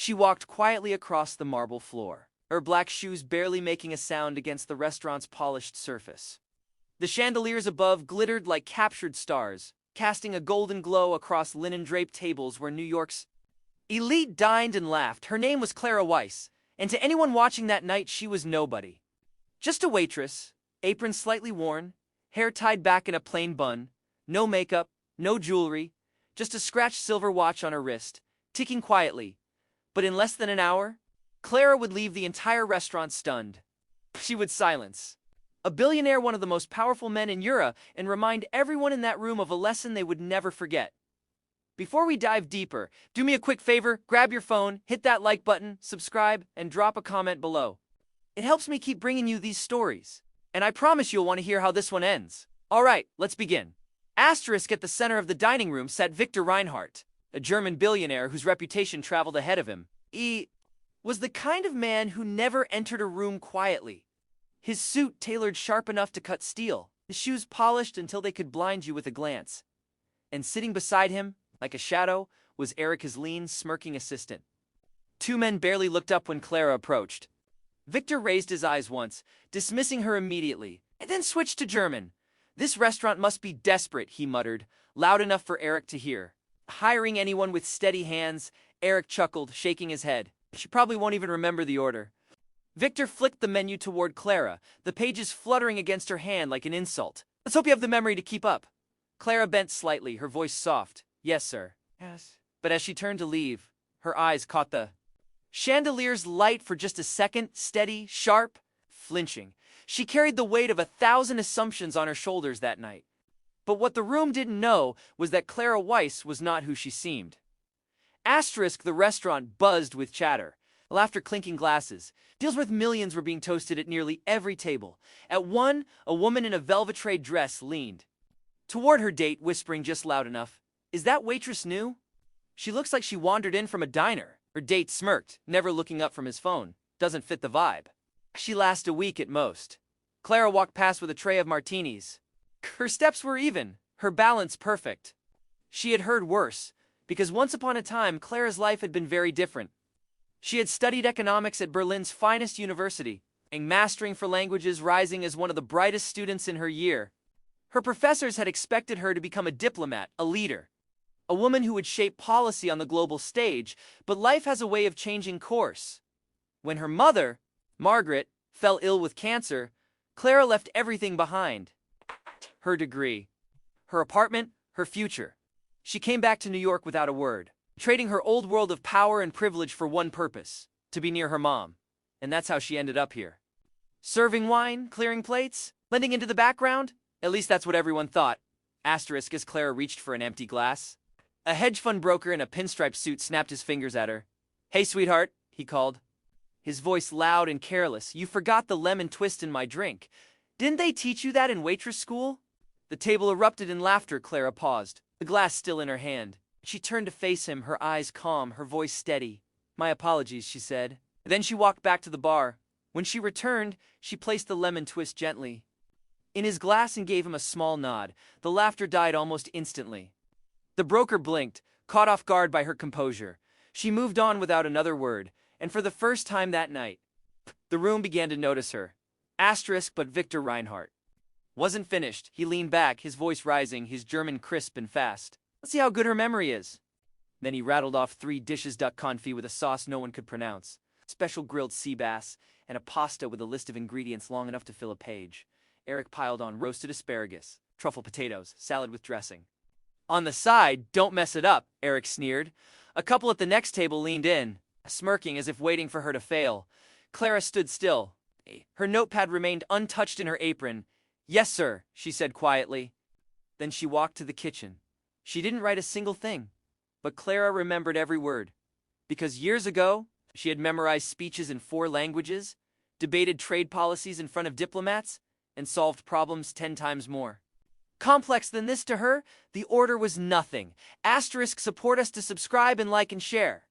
She walked quietly across the marble floor, her black shoes barely making a sound against the restaurant's polished surface. The chandeliers above glittered like captured stars, casting a golden glow across linen-draped tables where New York's elite dined and laughed. Her name was Clara Weiss, and to anyone watching that night she was nobody. Just a waitress, apron slightly worn, hair tied back in a plain bun, no makeup, no jewelry, just a scratched silver watch on her wrist, ticking quietly. But in less than an hour, Clara would leave the entire restaurant stunned. She would silence a billionaire, one of the most powerful men in Europe, and remind everyone in that room of a lesson they would never forget. Before we dive deeper, do me a quick favor, grab your phone, hit that like button, subscribe, and drop a comment below. It helps me keep bringing you these stories, and I promise you'll want to hear how this one ends. Alright, let's begin. Asterisk at the center of the dining room sat Victor Reinhardt, a German billionaire whose reputation traveled ahead of him. He was the kind of man who never entered a room quietly. His suit tailored sharp enough to cut steel, his shoes polished until they could blind you with a glance. And sitting beside him, like a shadow, was Eric, his lean, smirking assistant. Two men barely looked up when Clara approached. Victor raised his eyes once, dismissing her immediately, and then switched to German. "This restaurant must be desperate," he muttered, loud enough for Eric to hear. "Hiring anyone with steady hands," Eric chuckled, shaking his head. "She probably won't even remember the order." Victor flicked the menu toward Clara, the pages fluttering against her hand like an insult. "Let's hope you have the memory to keep up." Clara bent slightly, her voice soft. "Yes, sir." "Yes." But as she turned to leave, her eyes caught the chandelier's light for just a second, steady, sharp, flinching. She carried the weight of 1,000 assumptions on her shoulders that night. But what the room didn't know was that Clara Weiss was not who she seemed. Asterisk, the restaurant buzzed with chatter, laughter, clinking glasses. Deals worth millions were being toasted at nearly every table. At one, a woman in a velvetrade dress leaned toward her date, whispering just loud enough, "Is that waitress new? She looks like she wandered in from a diner." Her date smirked, never looking up from his phone. "Doesn't fit the vibe. She lasts a week at most." Clara walked past with a tray of martinis. Her steps were even, her balance perfect. She had heard worse, because once upon a time Clara's life had been very different. She had studied economics at Berlin's finest university, and mastering for languages, rising as one of the brightest students in her year. Her professors had expected her to become a diplomat, a leader, a woman who would shape policy on the global stage, but life has a way of changing course. When her mother, Margaret, fell ill with cancer, Clara left everything behind. Her degree, her apartment, her future. She came back to New York without a word, trading her old world of power and privilege for one purpose, to be near her mom. And that's how she ended up here. Serving wine, clearing plates, blending into the background? At least that's what everyone thought. Asterisk as Clara reached for an empty glass. A hedge fund broker in a pinstripe suit snapped his fingers at her. "Hey, sweetheart," he called, his voice loud and careless. "You forgot the lemon twist in my drink. Didn't they teach you that in waitress school?" The table erupted in laughter. Clara paused, the glass still in her hand. She turned to face him, her eyes calm, her voice steady. "My apologies," she said. Then she walked back to the bar. When she returned, she placed the lemon twist gently in his glass and gave him a small nod. The laughter died almost instantly. The broker blinked, caught off guard by her composure. She moved on without another word, and for the first time that night, the room began to notice her. Asterisk, but Victor Reinhardt wasn't finished. He leaned back, his voice rising, his German crisp and fast. "Let's see how good her memory is." Then he rattled off 3 dishes: duck confit with a sauce no one could pronounce, special grilled sea bass, and a pasta with a list of ingredients long enough to fill a page. Eric piled on roasted asparagus, truffle potatoes, salad with dressing. "On the side, don't mess it up," Eric sneered. A couple at the next table leaned in, smirking as if waiting for her to fail. Clara stood still. Her notepad remained untouched in her apron. "Yes, sir," she said quietly. Then she walked to the kitchen. She didn't write a single thing, but Clara remembered every word. Because years ago, she had memorized speeches in 4 languages, debated trade policies in front of diplomats, and solved problems 10 times more complex than this to her. The order was nothing. Asterisk, support us to subscribe and like and share.